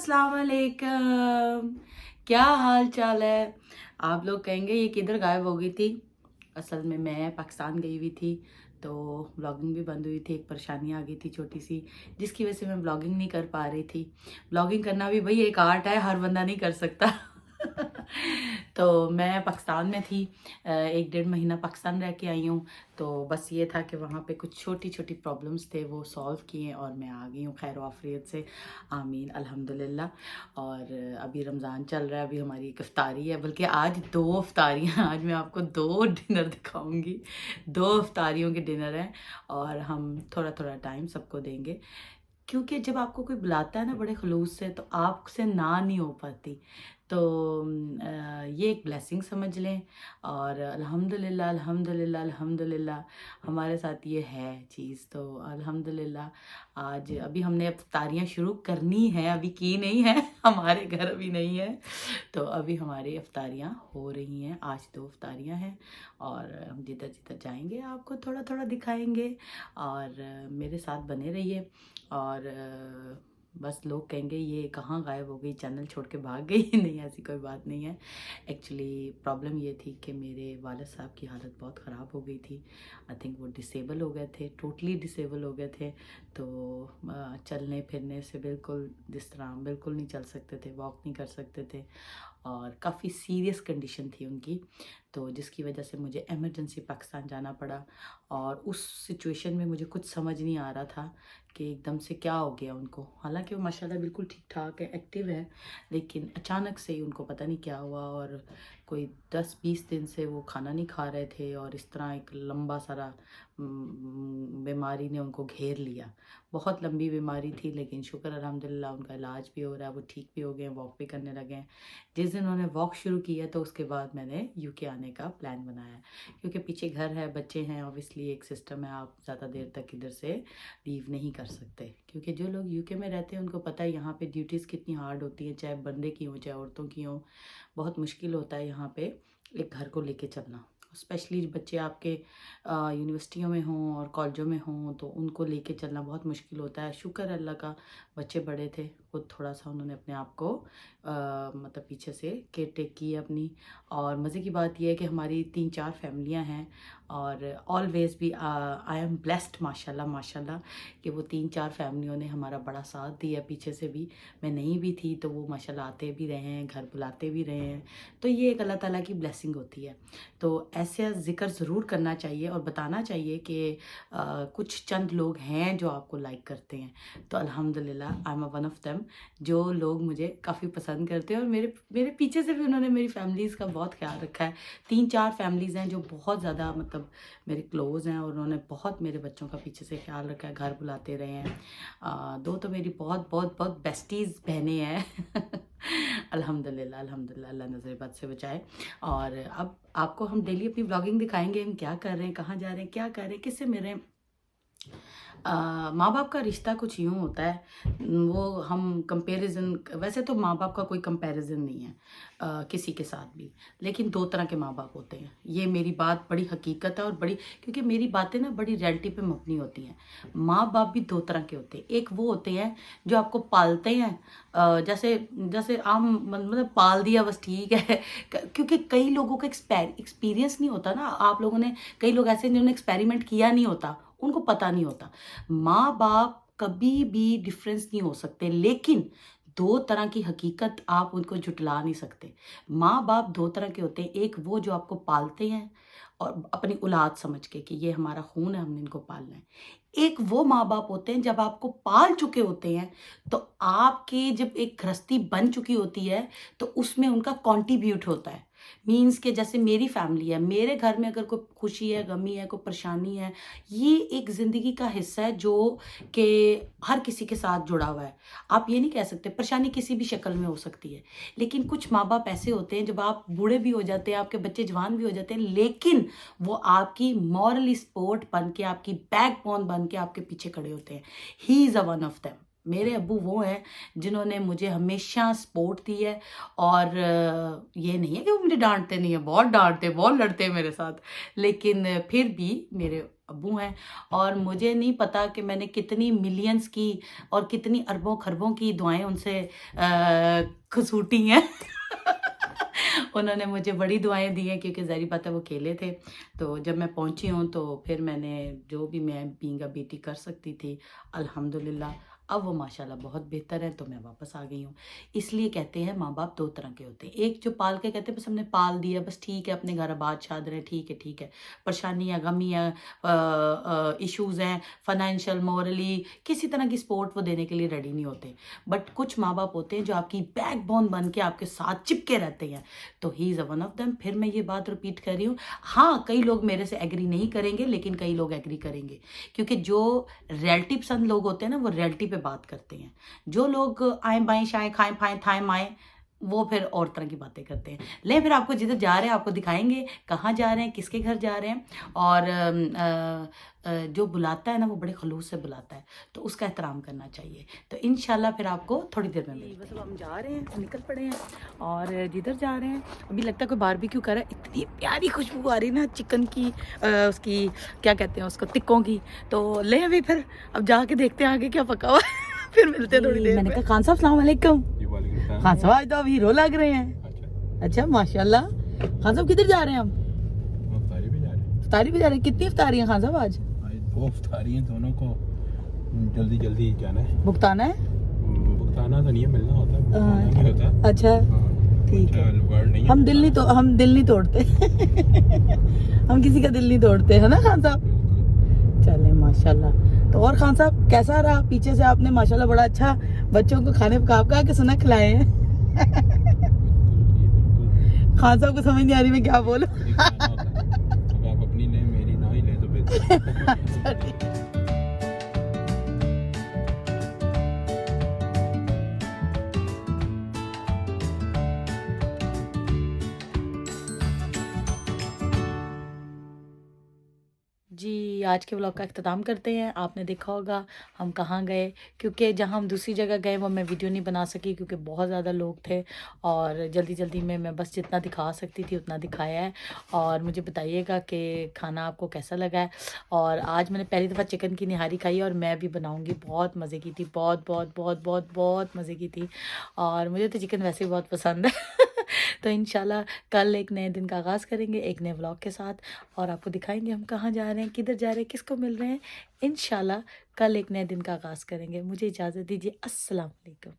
अस्सलाम वालेकुम। क्या हाल चाल है? आप लोग कहेंगे ये किधर गायब हो गई थी। असल में मैं पाकिस्तान गई हुई थी, तो व्लॉगिंग भी बंद हुई थी। एक परेशानी आ गई थी छोटी सी, जिसकी वजह से मैं व्लॉगिंग नहीं कर पा रही थी। व्लॉगिंग करना भी भाई एक आर्ट है, हर बंदा नहीं कर सकता। तो मैं पाकिस्तान में थी, 1 डेढ़ महीना पाकिस्तान रह के आई हूँ। तो बस ये था कि वहाँ पे कुछ छोटी छोटी प्रॉब्लम्स थे, वो सॉल्व किए और मैं आ गई हूँ खैर आफियत से। आमीन अल्हम्दुलिल्लाह। और अभी रमज़ान चल रहा है, अभी हमारी एक इफ्तारी है, बल्कि आज 2 इफ्तारियाँ। आज मैं आपको 2 डिनर दिखाऊंगी। 2 इफ्तारियों के डिनर हैं और हम थोड़ा थोड़ा टाइम सबको देंगे, क्योंकि जब आपको कोई बुलाता है ना बड़े खलूस से, तो आपसे ना नहीं हो पाती। तो ये एक ब्लेसिंग समझ लें। और अल्हम्दुलिल्लाह अल्हम्दुलिल्लाह अल्हम्दुलिल्लाह हमारे साथ ये है चीज़। तो अल्हम्दुलिल्लाह आज अभी हमने इफ्तारियाँ शुरू करनी है, अभी की नहीं है। हमारे घर अभी नहीं है, तो अभी हमारी इफ्तारियाँ हो रही हैं। आज 2 इफ्तारियाँ हैं और हम जिधर जिधर जाएंगे आपको थोड़ा थोड़ा दिखाएंगे। और मेरे साथ बने रहिए। और बस लोग कहेंगे ये कहाँ गायब हो गई, चैनल छोड़ के भाग गई। नहीं, ऐसी कोई बात नहीं है। एक्चुअली प्रॉब्लम ये थी कि मेरे वालिद साहब की हालत बहुत ख़राब हो गई थी। आई थिंक वो डिसेबल हो गए थे, टोटली डिसेबल हो गए थे। तो चलने फिरने से बिल्कुल जिस तरह बिल्कुल नहीं चल सकते थे, वॉक नहीं कर सकते थे और काफ़ी सीरियस कंडीशन थी उनकी। तो जिसकी वजह से मुझे इमरजेंसी पाकिस्तान जाना पड़ा। और उस सिचुएशन में मुझे कुछ समझ नहीं आ रहा था कि एकदम से क्या हो गया उनको। हालांकि वो माशाल्लाह बिल्कुल ठीक ठाक है, एक्टिव है, लेकिन अचानक से ही उनको पता नहीं क्या हुआ। और कोई 10-20 दिन से वो खाना नहीं खा रहे थे और इस तरह एक लंबा सारा बीमारी ने उनको घेर लिया। बहुत लंबी बीमारी थी, लेकिन शुक्र अल्हम्दुलिल्लाह उनका इलाज भी हो रहा है, वो ठीक भी हो गए, वॉक भी करने लगे हैं। जिस दिन उन्होंने वॉक शुरू किया तो उसके बाद मैंने यूके आने का प्लान बनाया, क्योंकि पीछे घर है, बच्चे हैं, ऑब्वियसली एक सिस्टम है, आप ज़्यादा देर तक इधर से लीव नहीं कर सकते। क्योंकि जो लोग यूके में रहते हैं उनको पता है यहाँ पे ड्यूटीज़ कितनी हार्ड होती हैं, चाहे बंदे की हो चाहे औरतों की हो। बहुत मुश्किल होता है यहाँ पे एक घर को लेके चलना, स्पेशली बच्चे आपके यूनिवर्सिटियों में हों और कॉलेजों में हों, तो उनको लेके चलना बहुत मुश्किल होता है। शुक्र अल्लाह का बच्चे बड़े थे, खुद थोड़ा सा उन्होंने अपने आप को मतलब पीछे से केयर टेक की अपनी। और मज़े की बात यह है कि हमारी 3-4 फैमिलियां हैं और ऑलवेज़ भी आई एम ब्लेस्ड माशाल्लाह माशाल्लाह कि वो 3-4 फैमिलियों ने हमारा बड़ा साथ दिया। पीछे से भी मैं नहीं भी थी तो वो माशाल्लाह आते भी रहे हैं, घर बुलाते भी रहे हैं। तो ये एक अल्लाह ताला की ब्लेसिंग होती है। तो ऐसे ज़िक्र ज़रूर करना चाहिए और बताना चाहिए कि कुछ चंद लोग हैं जो आपको लाइक करते हैं। तो अल्हम्दुलिल्लाह I am one of them, जो लोग मुझे काफ़ी पसंद करते हैं। और मेरे मेरे पीछे से भी उन्होंने मेरी फैमिलीज़ का बहुत ख्याल रखा है। 3-4 फैमिलीज़ हैं जो बहुत ज़्यादा मतलब मेरे क्लोज़ हैं और उन्होंने बहुत मेरे बच्चों का पीछे से ख्याल रखा है, घर बुलाते रहे हैं। 2 तो मेरी बहुत बहुत बहुत बेस्टीज़ बहनें हैं। अल्हम्दुलिल्लाह अल्हम्दुलिल्लाह, अल्लाह नज़र बद से बचाए। और अब आपको हम डेली अपनी व्लॉगिंग दिखाएंगे, हम क्या कर रहे हैं, कहाँ जा रहे हैं, क्या कर रहे हैं, किससे मिल रहे हैं। माँ बाप का रिश्ता कुछ यूँ होता है, वो हम कंपैरिजन, वैसे तो माँ बाप का कोई कंपैरिजन नहीं है किसी के साथ भी, लेकिन 2 तरह के माँ बाप होते हैं। ये मेरी बात बड़ी हकीकत है और बड़ी, क्योंकि मेरी बातें ना बड़ी रियलिटी पे मबनी होती हैं। माँ बाप भी 2 तरह के होते हैं। एक वो होते हैं जो आपको पालते हैं, जैसे जैसे आम मतलब पाल दिया बस ठीक है। क्योंकि कई लोगों का एक्सपीरियंस नहीं होता ना, आप लोगों ने, कई लोग ऐसे जिन्होंने एक्सपेरिमेंट किया नहीं होता, उनको पता नहीं होता। माँ बाप कभी भी डिफरेंस नहीं हो सकते, लेकिन 2 तरह की हकीकत आप उनको जुटला नहीं सकते। माँ बाप 2 तरह के होते हैं। एक वो जो आपको पालते हैं और अपनी औलाद समझ के कि ये हमारा खून है, हमने इनको पालना है। एक वो माँ बाप होते हैं जब आपको पाल चुके होते हैं, तो आपके जब एक गृहस्थी बन चुकी होती है तो उसमें उनका कॉन्ट्रीब्यूट होता है। मीन्स के जैसे मेरी फैमिली है, मेरे घर में अगर कोई खुशी है, गमी है, कोई परेशानी है, ये एक ज़िंदगी का हिस्सा है जो कि हर किसी के साथ जुड़ा हुआ है। आप ये नहीं कह सकते, परेशानी किसी भी शक्ल में हो सकती है। लेकिन कुछ माँ बाप ऐसे होते हैं, जब आप बूढ़े भी हो जाते हैं, आपके बच्चे जवान भी हो जाते हैं, लेकिन वो आपकी मॉरली सपोर्ट बन के, आपकी बैकबोन बन के आपके पीछे खड़े होते हैं। He is a one of them. मेरे अब्बू वो हैं जिन्होंने मुझे हमेशा सपोर्ट दी है। और ये नहीं है कि वो मुझे डांटते नहीं है, बहुत डांटते, बहुत लड़ते हैं मेरे साथ, लेकिन फिर भी मेरे अब्बू हैं, और मुझे नहीं पता कि मैंने कितनी मिलियंस की और कितनी अरबों खरबों की दुआएं उनसे खसूटी हैं। उन्होंने मुझे बड़ी दुआएं दी हैं, क्योंकि ज़ाहिर बात है वो अकेले थे। तो जब मैं पहुंची हूँ तो फिर मैंने जो भी मैं बीइंग अ बेटी कर सकती थी, अल्हम्दुलिल्लाह अब वो माशाल्लाह बहुत बेहतर है, तो मैं वापस आ गई हूँ। इसलिए कहते हैं माँ बाप दो तरह के होते हैं, एक जो पाल के कहते हैं बस हमने पाल दिया, बस ठीक है अपने घर आबाद शाद रहे, ठीक है ठीक है, परेशानी है, गमी है, इश्यूज़ हैं, फाइनेंशियल, मॉरली, किसी तरह की सपोर्ट वो देने के लिए रेडी नहीं होते। बट कुछ माँ बाप होते हैं जो आपकी बैकबोन बन के आपके साथ चिपके रहते हैं, तो he is a one of them. फिर मैं ये बात रिपीट कर रही हूँ, हाँ कई लोग मेरे से एग्री नहीं करेंगे, लेकिन कई लोग एग्री करेंगे, क्योंकि जो रियलिटी पसंद लोग होते हैं ना, वो रियलिटी पे बात करते हैं। जो लोग आए बाएं शाएं खाएं फाएं थाएं माएं, वो फिर और तरह की बातें करते हैं। ले फिर आपको जिधर जा रहे हैं आपको दिखाएंगे कहाँ जा रहे हैं, किसके घर जा रहे हैं, और जो बुलाता है ना वो बड़े खलूस से बुलाता है, तो उसका एहतराम करना चाहिए। तो इंशाल्लाह फिर आपको थोड़ी देर में मिलते हैं। बस अब हम जा रहे हैं, निकल पड़े हैं, और जिधर जा रहे हैं अभी लगता है कोई बारबेक्यू कर रहा है। इतनी प्यारी खुशबू आ रही ना चिकन की, उसकी क्या कहते हैं उसको, टिक्कों की। तो ले अभी फिर अब जाके देखते हैं आगे क्या पका हुआ है। फिर मिलते हैं थोड़ी देर। मैंने कहा खान साहब सलाम अलैकुम। खान साहब आज तो अब हीरो लग रहे हैं। अच्छा माशाल्लाह। खान साहब किधर जा रहे हैं हम? इफ्तारी भी जा रहे हैं। इफ्तारी भी जा रहे हैं? कितनी इफ्तारी है खान साहब आज? दो इफ्तारी हैं, दोनों को जल्दी जल्दी जाना है। भुगताना है? भुगताना तो नहीं है, मिलना होता है, भुगताना नहीं होता। अच्छा ठीक है। वर्ड नहीं है। हम दिल नहीं तोड़ते। हम किसी का दिल नहीं तोड़ते, है ना खान साहब? चले माशाल्लाह। तो और खान साहब कैसा रहा? पीछे से आपने माशाल्लाह बड़ा अच्छा बच्चों को खाने पका के सुना खिलाए हैं। खान साहब को समझ नहीं आ रही मैं क्या बोलूं। अब आप अपनी ले, मेरी ना ही ले तो बेहतर। जी, आज के व्लॉग का अख्ताम करते हैं। आपने देखा होगा हम कहाँ गए, क्योंकि जहाँ हम दूसरी जगह गए वो मैं वीडियो नहीं बना सकी, क्योंकि बहुत ज़्यादा लोग थे और जल्दी जल्दी में मैं बस जितना दिखा सकती थी उतना दिखाया है। और मुझे बताइएगा कि खाना आपको कैसा लगा है। और आज मैंने पहली दफ़ा चिकन की निहारी खाई और मैं भी बनाऊँगी। बहुत मज़े की थी, बहुत बहुत बहुत बहुत बहुत मज़े की थी, और मुझे तो चिकन वैसे ही बहुत पसंद है। तो इंशाल्लाह कल एक नए दिन का आगाज़ करेंगे एक नए व्लॉग के साथ, और आपको दिखाएंगे हम कहाँ जा रहे हैं, किधर जा रहे हैं, किसको मिल रहे हैं। इंशाल्लाह कल एक नए दिन का आगाज़ करेंगे। मुझे इजाज़त दीजिए। अस्सलाम वालेकुम।